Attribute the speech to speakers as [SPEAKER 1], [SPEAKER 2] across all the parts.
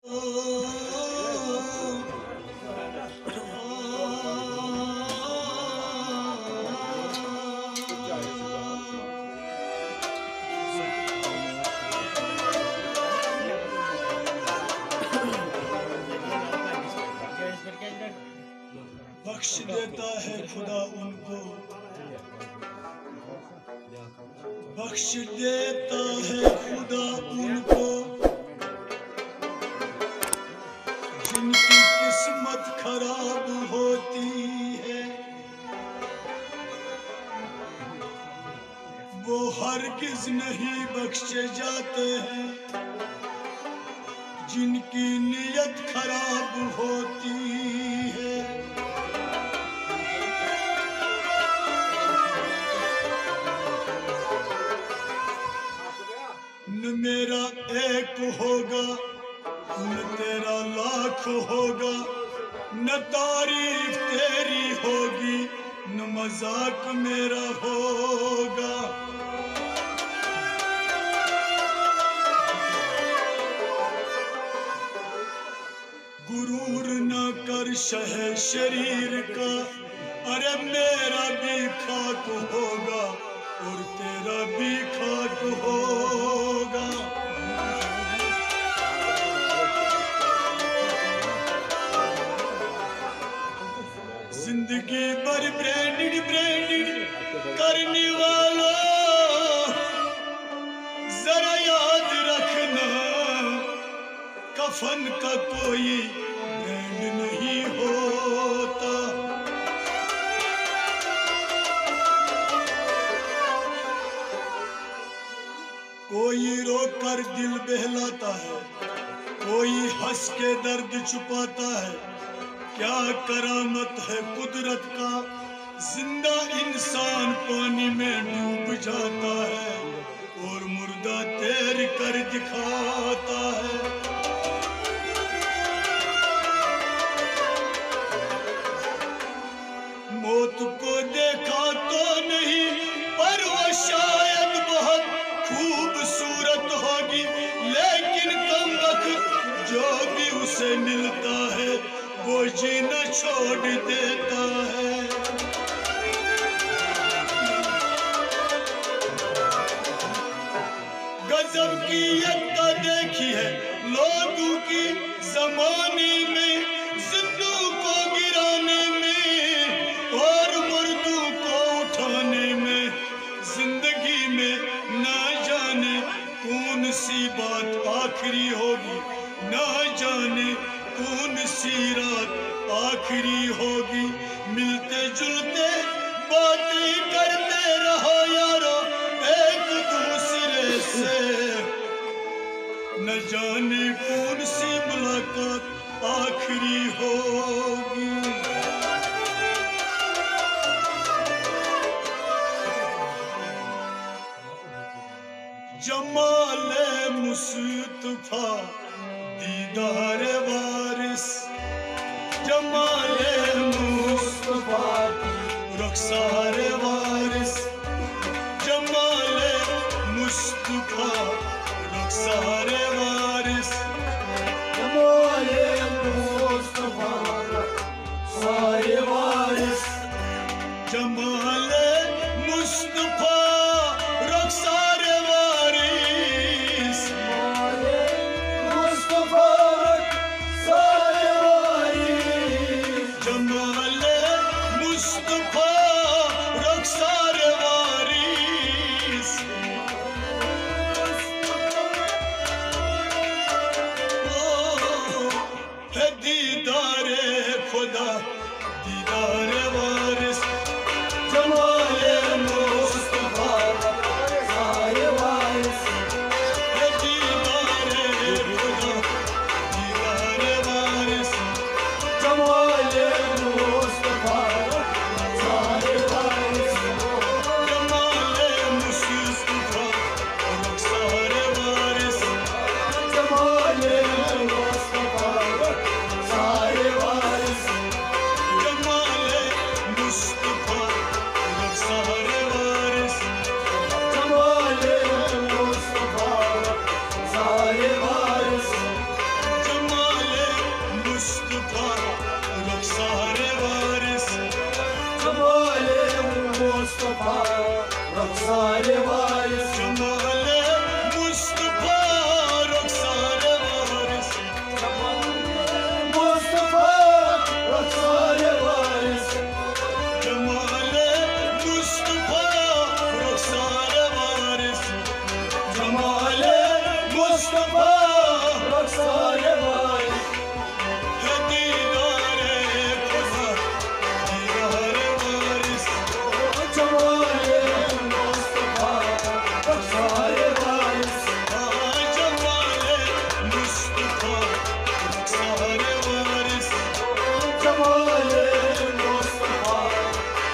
[SPEAKER 1] बख्श देता है खुदा उनको, बख्श देता है खुदा उनको जिनकी किस्मत खराब होती है। वो हरगिज नहीं बख्शे जाते हैं जिनकी नियत खराब होती है। न मेरा एक होगा न तेरा लाख होगा, न तारीफ तेरी होगी न मजाक मेरा होगा। गुरूर न कर शह शरीर का, अरे मेरा भी खाक होगा और तेरा भी खाक होगा। जिंदगी भर ब्रांडेड करने वालों, जरा याद रखना कफन का कोई ब्रांड नहीं होता। कोई रोकर दिल बहलाता है, कोई हंस के दर्द छुपाता है। क्या करामत है कुदरत का, जिंदा इंसान पानी में डूब जाता है और मुर्दा तैर कर दिखाता है। मौत को देखा तो नहीं पर वो शायद बहुत खूबसूरत होगी, लेकिन कमबख्त जो भी उसे मिलता है वो जीना छोड़ देता है। गजब की यत्ता देखी है लोगों की ज़माने में, जिंदों को गिराने में और मुर्दों को उठाने में। जिंदगी में ना जाने कौन सी बात आखिरी होगी, ना जाने कौन सी रात आखिरी होगी। मिलते जुलते बातें करते रहो यारो एक दूसरे से, न जाने कौन सी मुलाकात आखिरी होगी। जमाले मुस्तफा दीदार वारिस, जमाले मुस्तफा रुखसार वारिस, जमाले मुस्तफा रुखसार वारिस, जमाले मुस्तफा रुखसार वारिस, जमाले मुस्तफा रुखसार
[SPEAKER 2] जमाले मुस्तफा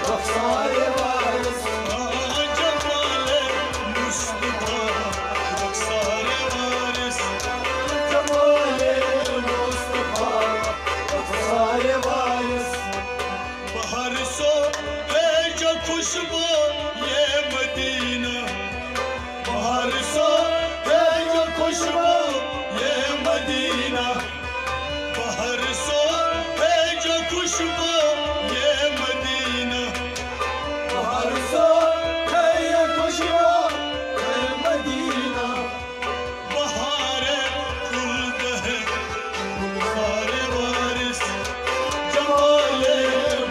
[SPEAKER 2] रफ्सारे वारिस,
[SPEAKER 1] जमाले मुस्तफा रफ्सारे वारिस,
[SPEAKER 2] जमाले मुस्तफा रफ्सारे वारिस।
[SPEAKER 1] बाहर सो है जो खुशबू ये मदीना, बाहर सो है जो खुशबू ये मदीना, बाहर सो है जो खुशबू ये मदीना,
[SPEAKER 2] बाहर सो है ये खुशबू है मदीना,
[SPEAKER 1] बहारे खुल्द है सारे वारिस, जमाले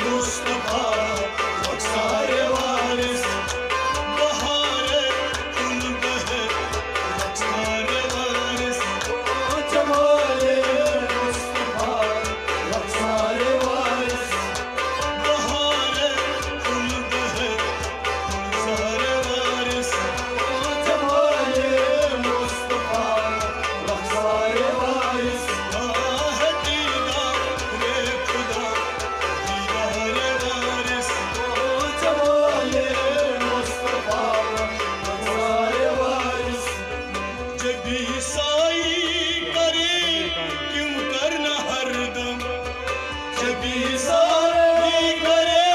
[SPEAKER 1] मुस्तफा रफ्सारे वारिस, बहारे खुल्द है सारे वारिस,
[SPEAKER 2] जमाले मुस्तफा रफ्सारे वारिस,
[SPEAKER 1] बहारे खुल्द है सारे वारिस,
[SPEAKER 2] जमाले मुस्तफा रफ्सारे वारिस।
[SPEAKER 1] है दीदारे खुदा दीदारे वारिस,
[SPEAKER 2] जमाले मुस्तफा रफ्सारे वारिस,
[SPEAKER 1] जब भी साई करे क्यों करना हरदम, जब भी साई करे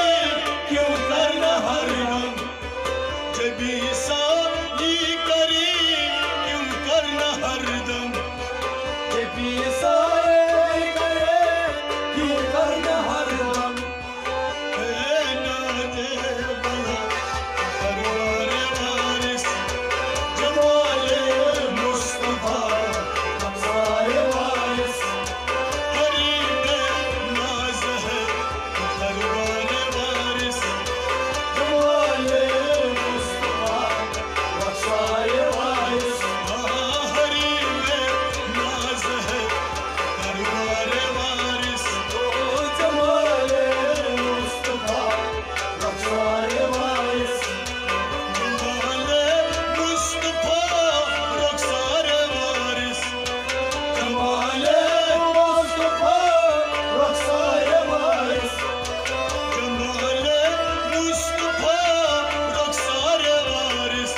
[SPEAKER 1] क्यों करना हरदम, जब भी साई करे क्यों करना हरदम,
[SPEAKER 2] ये भी सारे करे क्यों करना हरदम,
[SPEAKER 1] है नाज़े बला दरबारे वारिस, जमाले मुस्तफा
[SPEAKER 2] रफ्सारे वारिस,
[SPEAKER 1] हरीबे नाज़ है दरबारे वारिस,
[SPEAKER 2] जमाले मुस्तफा रफ्सारे वारिस,
[SPEAKER 1] हरीबे नाज़ है दरबारे वारिस,
[SPEAKER 2] जमाले मुस्तफा रफ्सारे वारिस,
[SPEAKER 1] जमाले मुस्तफा रफ्सारे वारिस,
[SPEAKER 2] जमाले मुस्तफा रफ्सारे वारिस,
[SPEAKER 1] जमाले मुस्तफा रफ्सारे वारिस,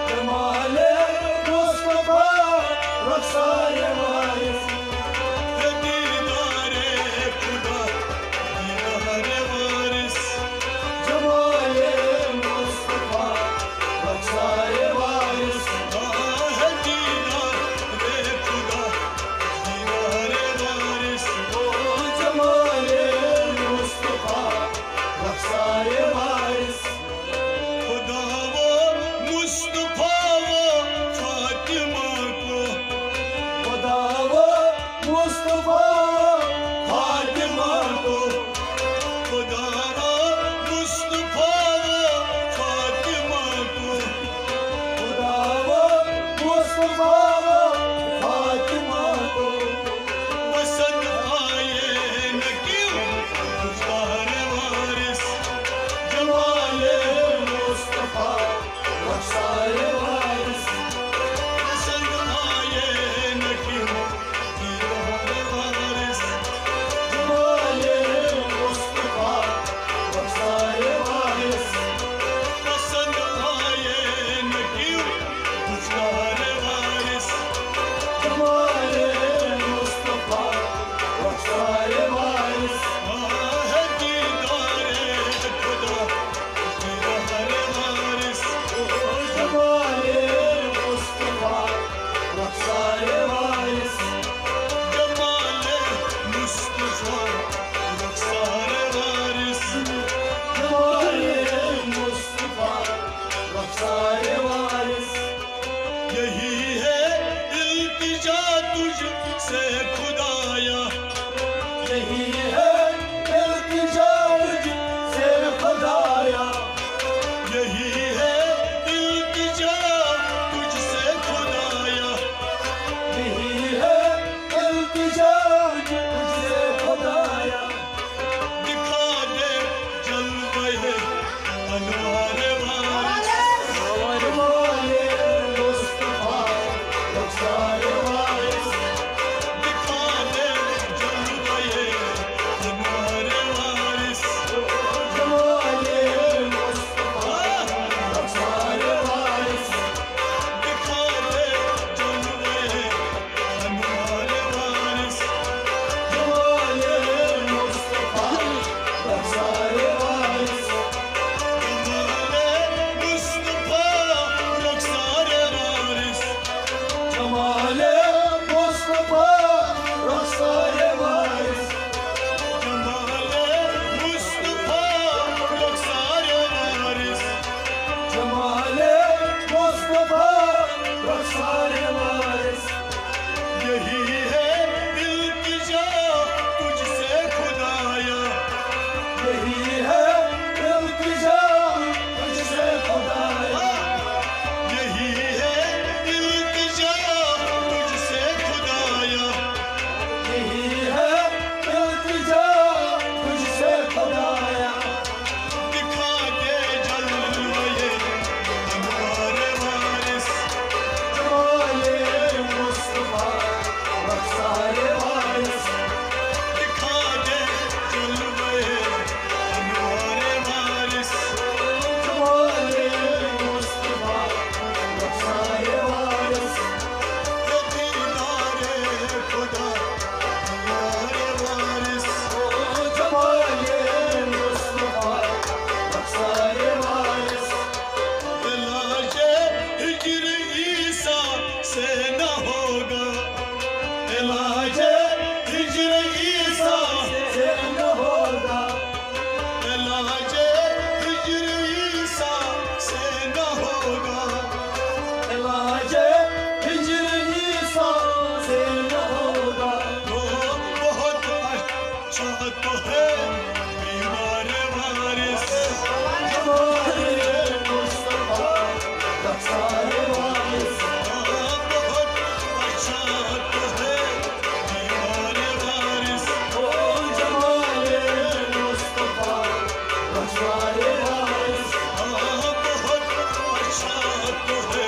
[SPEAKER 2] जमाले मुस्तफा रफ्सारे वारिस,
[SPEAKER 1] है दीदारे खुदा दीदारे वारिस,
[SPEAKER 2] जमाले मुस्तफा रफ्सारे वारिस,
[SPEAKER 1] है दीदारे खुदा दीदारे वारिस,
[SPEAKER 2] जमाले मुस्तफा रफ्सारे वारिस,
[SPEAKER 1] खुदा वो मुस्तफा वो फातिमा को,
[SPEAKER 2] खुदा वो मुस्तफा फातिमा को,
[SPEAKER 1] खुदा वो मुस्तफा वो फातिमा को,
[SPEAKER 2] खुदा वो मुस्तफा फातिमा को,
[SPEAKER 1] पसंद आए न क्यों गुफ्तार वारिस, जमाले
[SPEAKER 2] मुस्तफा रफ्सारे वारिस,
[SPEAKER 1] पसंद आए न क्यों दीदार वारिस,
[SPEAKER 2] जमाले मुस्तफा रफ्सारे वारिस,
[SPEAKER 1] पसंद आए न क्यों गुफ्तार वारिस,
[SPEAKER 2] जमाले मुस्तफा रफ्सारे वारिस,
[SPEAKER 1] है दीदारे खुदा दीदारे वारिस,
[SPEAKER 2] जमाले मुस्तफा रफ्सारे वारिस,
[SPEAKER 1] जमाले मुस्तफा रफ्सारे वारिस,
[SPEAKER 2] जमाले मुस्तफा रफ्सारे वारिस।
[SPEAKER 1] यही है इल्तिजा तुझसे खुदाया,
[SPEAKER 2] यही है इल्तिजा से खुदाया,
[SPEAKER 1] यही है इल्तिजा तुझसे खुदाया,
[SPEAKER 2] यही है इल्तिजा से खुदाया,
[SPEAKER 1] दिखा दे जलवे अनवार वारिस,
[SPEAKER 2] जमाले मुस्तफा रफ्सारे वारिस,
[SPEAKER 1] दिखा दे जलवे हिज्र ईसा
[SPEAKER 2] से न होगा,
[SPEAKER 1] इलाज हिज्र ईसा से न होगा।
[SPEAKER 2] इलाज हिज्र ईसा से न होगा।
[SPEAKER 1] वो बहुत अच्छा तो है बीमार वारिस,
[SPEAKER 2] जमाले मुस्तफा रफ्तार वारिस,
[SPEAKER 1] बहुत अच्छा तो है बीमार वारिस।
[SPEAKER 2] ओ जमाले मुस्तफा रफ्तार वारिस,
[SPEAKER 1] बहुत अच्छा तो है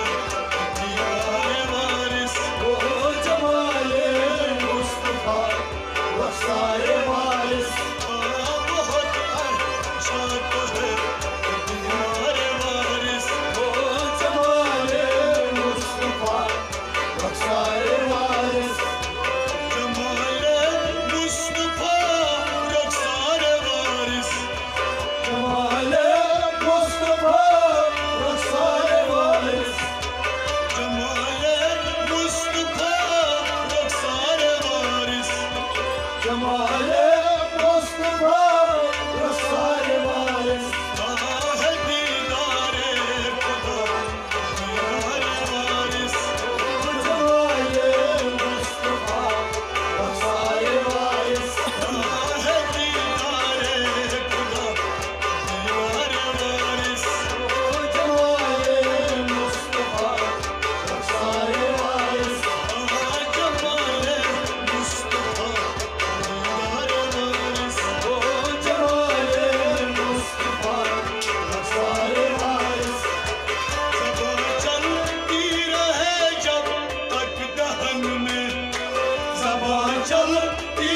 [SPEAKER 1] बीमार वारिस।
[SPEAKER 2] ओ जमाले मुस्तफा रफ्तार वारिस,
[SPEAKER 1] बहुत अच्छा तो है बीमार वारिस।
[SPEAKER 2] ओ जमाले मुस्तफा रफ्तार वारिस,
[SPEAKER 1] जमाले मुस्तफा रफ्तार वारिस,
[SPEAKER 2] जमाले मुस्तफा रफ्तार वारिस,
[SPEAKER 1] जमाले मुस्तफा रफ्तार वारिस।
[SPEAKER 2] जमाले मुस्तफा रफ्तार वारिस,
[SPEAKER 1] है दीदारे खुदा दीदार वारिस।
[SPEAKER 2] जमाले मुस्तफा रफ्तार वारिस,
[SPEAKER 1] है दीदारे खुदा दीदार वारिस।
[SPEAKER 2] जमाले मुस्तफा रफ्तार वारिस,
[SPEAKER 1] जमाले मुस्तफा दीदार वारिस।
[SPEAKER 2] ओ जमाले मुस्तफा रफ्तार वारिस,
[SPEAKER 1] ज़बां चलती रहे जब तक दहन में, ज़बां चलती